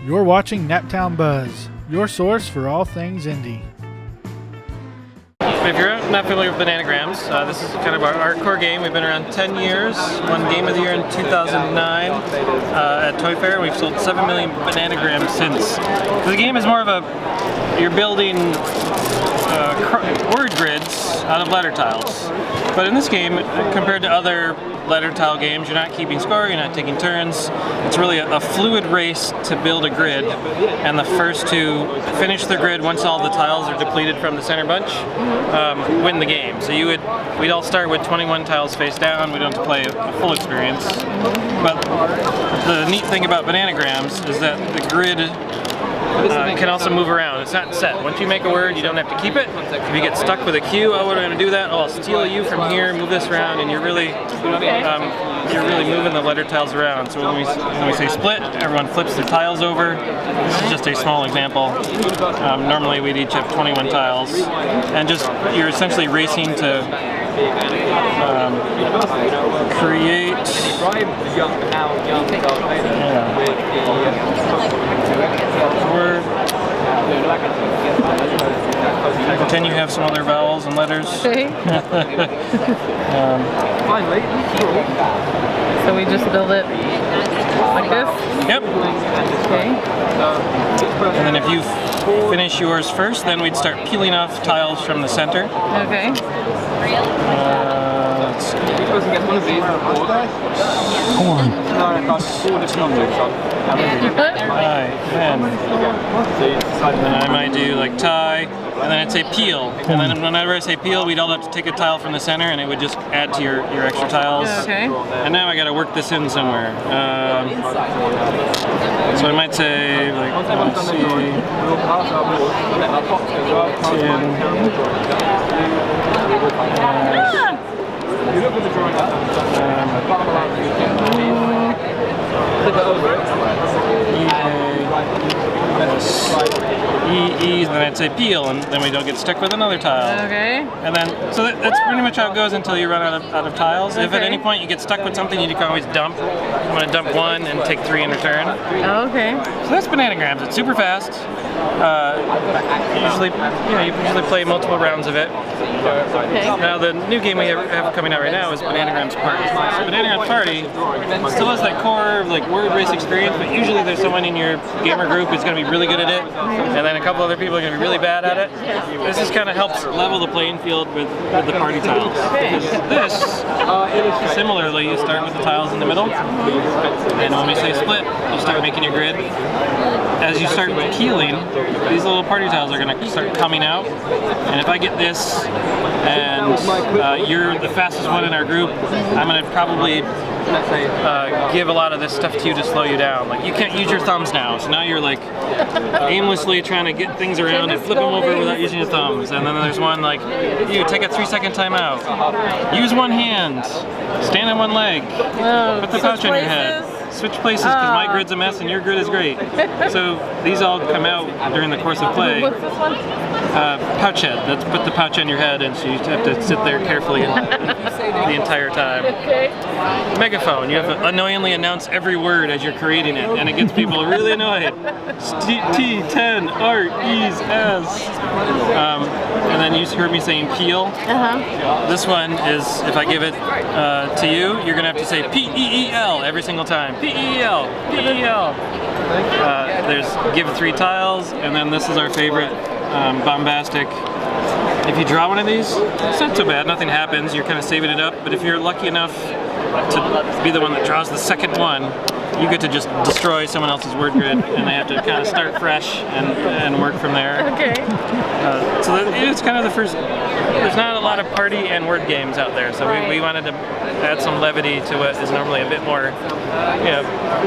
You're watching Naptown Buzz, your source for all things indie. If you're not familiar with Bananagrams, this is kind of our core game. We've been around 10 years, won Game of the Year in 2009 at Toy Fair. We've sold 7 million Bananagrams since. The game is more of a, you're building word grids out of letter tiles. But in this game, compared to other letter tile games, you're not keeping score, you're not taking turns. It's really a fluid race to build a grid, and the first to finish the grid once all the tiles are depleted from the center bunch win the game. So we'd all start with 21 tiles face down. We don't have to play a full experience. But the neat thing about Bananagrams is that the grid can also move around. It's not set. Once you make a word, you don't have to keep it. If you get stuck with a cue, oh, what am I going to do that? Oh, I'll steal you from here, move this around, and you're really moving the letter tiles around. So when we say split, everyone flips the tiles over. This is just a small example. Normally we'd each have 21 tiles, and you're essentially racing to create. Pretend you have some other vowels and letters. Okay. So we just build it like this? Yep. Okay. And then if you finish yours first, then we'd start peeling off tiles from the center. Okay. Let's see. Corn. And then I might do like tie, and then I'd say peel. And then whenever I say peel, we'd all have to take a tile from the center, and it would just add to your extra tiles. Okay. And now I got to work this in somewhere. So I might say, like, let's see, 10, E, then I'd say peel, and then we don't get stuck with another tile. Okay. And then, so that's pretty much how it goes until you run out of tiles. Okay. If at any point you get stuck with something, you can always dump. I'm going to dump 1 and take 3 in return. Okay. So that's Bananagrams. It's super fast. You usually play multiple rounds of it. Okay. Now the new game we have coming out right now is Bananagrams Party. So Bananagrams Party still has that core like word race experience, but usually there's someone in your gamer group who's going to be really good at it, and then a couple other people are going to be really bad at it. This just kind of helps level the playing field with the party tiles. Because this, similarly, you start with the tiles in the middle, and when we say split, you start making your grid. As you start peeling, these little party tiles are going to start coming out, and if I get this, and you're the fastest one in our group, I'm going to probably give a lot of this stuff to you to slow you down. Like, you can't use your thumbs now, so now you're like aimlessly trying to get things around and flip them over without using your thumbs. And then there's one like, you take a 3-second timeout, use one hand, stand on one leg, put the pouch on your head. Switch places because my grid's a mess and your grid is great. So these all come out during the course of play. What's this one? Pouch head. That's put the pouch on your head, and so you have to sit there carefully the entire time. Okay. Megaphone. You have to annoyingly announce every word as you're creating it, and it gets people really annoyed. T, 10, R, E's, S. And then you heard me saying peel. This one is, if I give it to you, you're going to have to say P-E-E-L every single time. P-E-E-L, P-E-E-L. There's give 3 tiles, and then this is our favorite, bombastic. If you draw one of these, it's not so bad, nothing happens, you're kind of saving it up, but if you're lucky enough to be the one that draws the second one, you get to just destroy someone else's word grid, and they have to kind of start fresh and work from there. Okay. So it's kind of the first. There's not a lot of party and word games out there, so we wanted to add some levity to what is normally a bit more,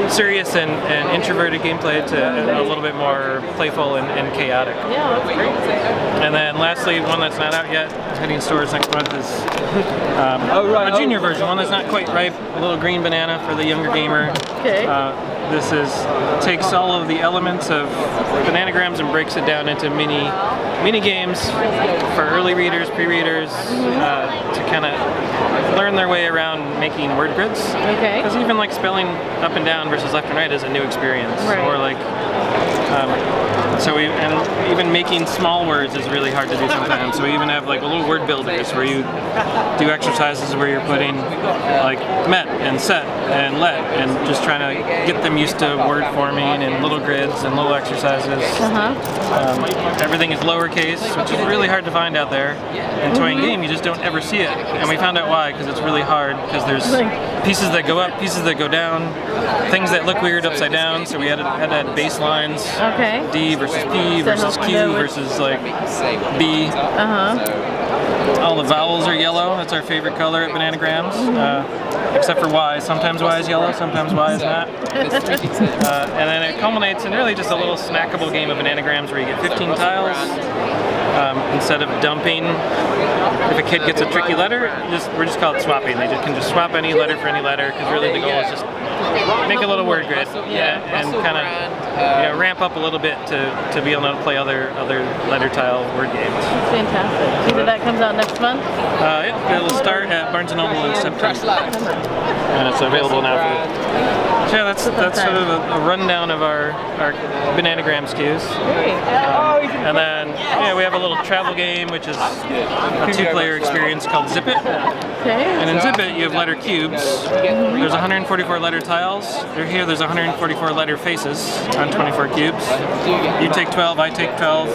serious and introverted gameplay to a little bit more playful and chaotic. Yeah, that's great. And then lastly, one that's not out yet, is hitting stores next month, is a junior version, one that's not quite ripe, a little green banana for the younger gamer. Okay. This takes all of the elements of Bananagrams and breaks it down into mini mini games for early readers, pre-readers, to kind of learn their way around making word grids. Okay. Because even like spelling up and down versus left and right is a new experience. Right. Or like, and even making small words is really hard to do sometimes. So we even have like little word builders where you do exercises where you're putting like met and set and let and just trying to get them used to word forming and little grids and little exercises. Everything is lowercase, which is really hard to find out there. In toy and game, you just don't ever see it. And we found out why, because it's really hard, because there's pieces that go up, pieces that go down, things that look weird upside down, so we had to add baselines. Okay. D versus P versus Q versus like B. All the vowels are yellow. That's our favorite color at Bananagrams, except for Y. Sometimes Y is yellow, sometimes Y is not. And then it culminates in really just a little snackable game of Bananagrams where you get 15 tiles. Instead of dumping, if a kid gets a tricky letter, we're just called swapping. They can just swap any letter for any letter, because really the goal is just make a little word grid, and kind of ramp up a little bit to be able to play other letter tile word games. That's fantastic. Either that comes out next month? It'll start at Barnes & Noble in September, and it's available now for. So yeah, that's sort of a rundown of our Bananagram SKUs. And then we have a little travel game, which is a 2-player experience called Zip It. And in Zip It, you have letter cubes. There's 144 letter tiles. There's 144 letter faces on 24 cubes. You take 12, I take 12.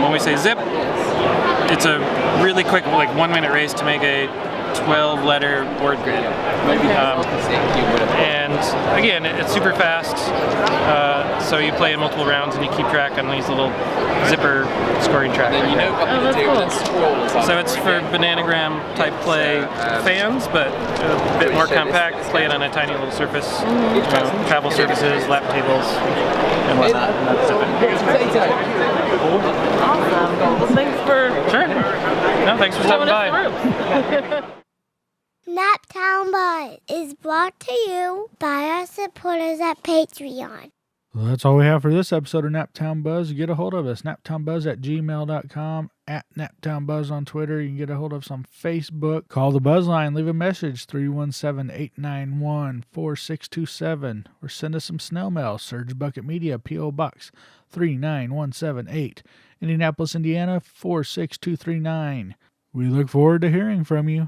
When we say zip, it's a really quick, like 1-minute race to make a 12-letter word grid. And again, it's super fast, so you play in multiple rounds and you keep track on these little zipper scoring track. Oh, that's cool. So it's for Bananagram type play fans, but a bit more compact, play it on a tiny little surface, travel surfaces, lap tables, and whatnot. And that's it. Awesome. Well, thanks for thanks for stopping by. Naptown Buzz is brought to you by our supporters at Patreon. Well, that's all we have for this episode of Naptown Buzz. Get a hold of us, naptownbuzz@gmail.com, at Naptown Buzz on Twitter. You can get a hold of us on Facebook. Call the Buzz line, leave a message, 317-891-4627, or send us some snail mail, Surge Bucket Media, P.O. Box 39178, Indianapolis, Indiana 46239. We look forward to hearing from you.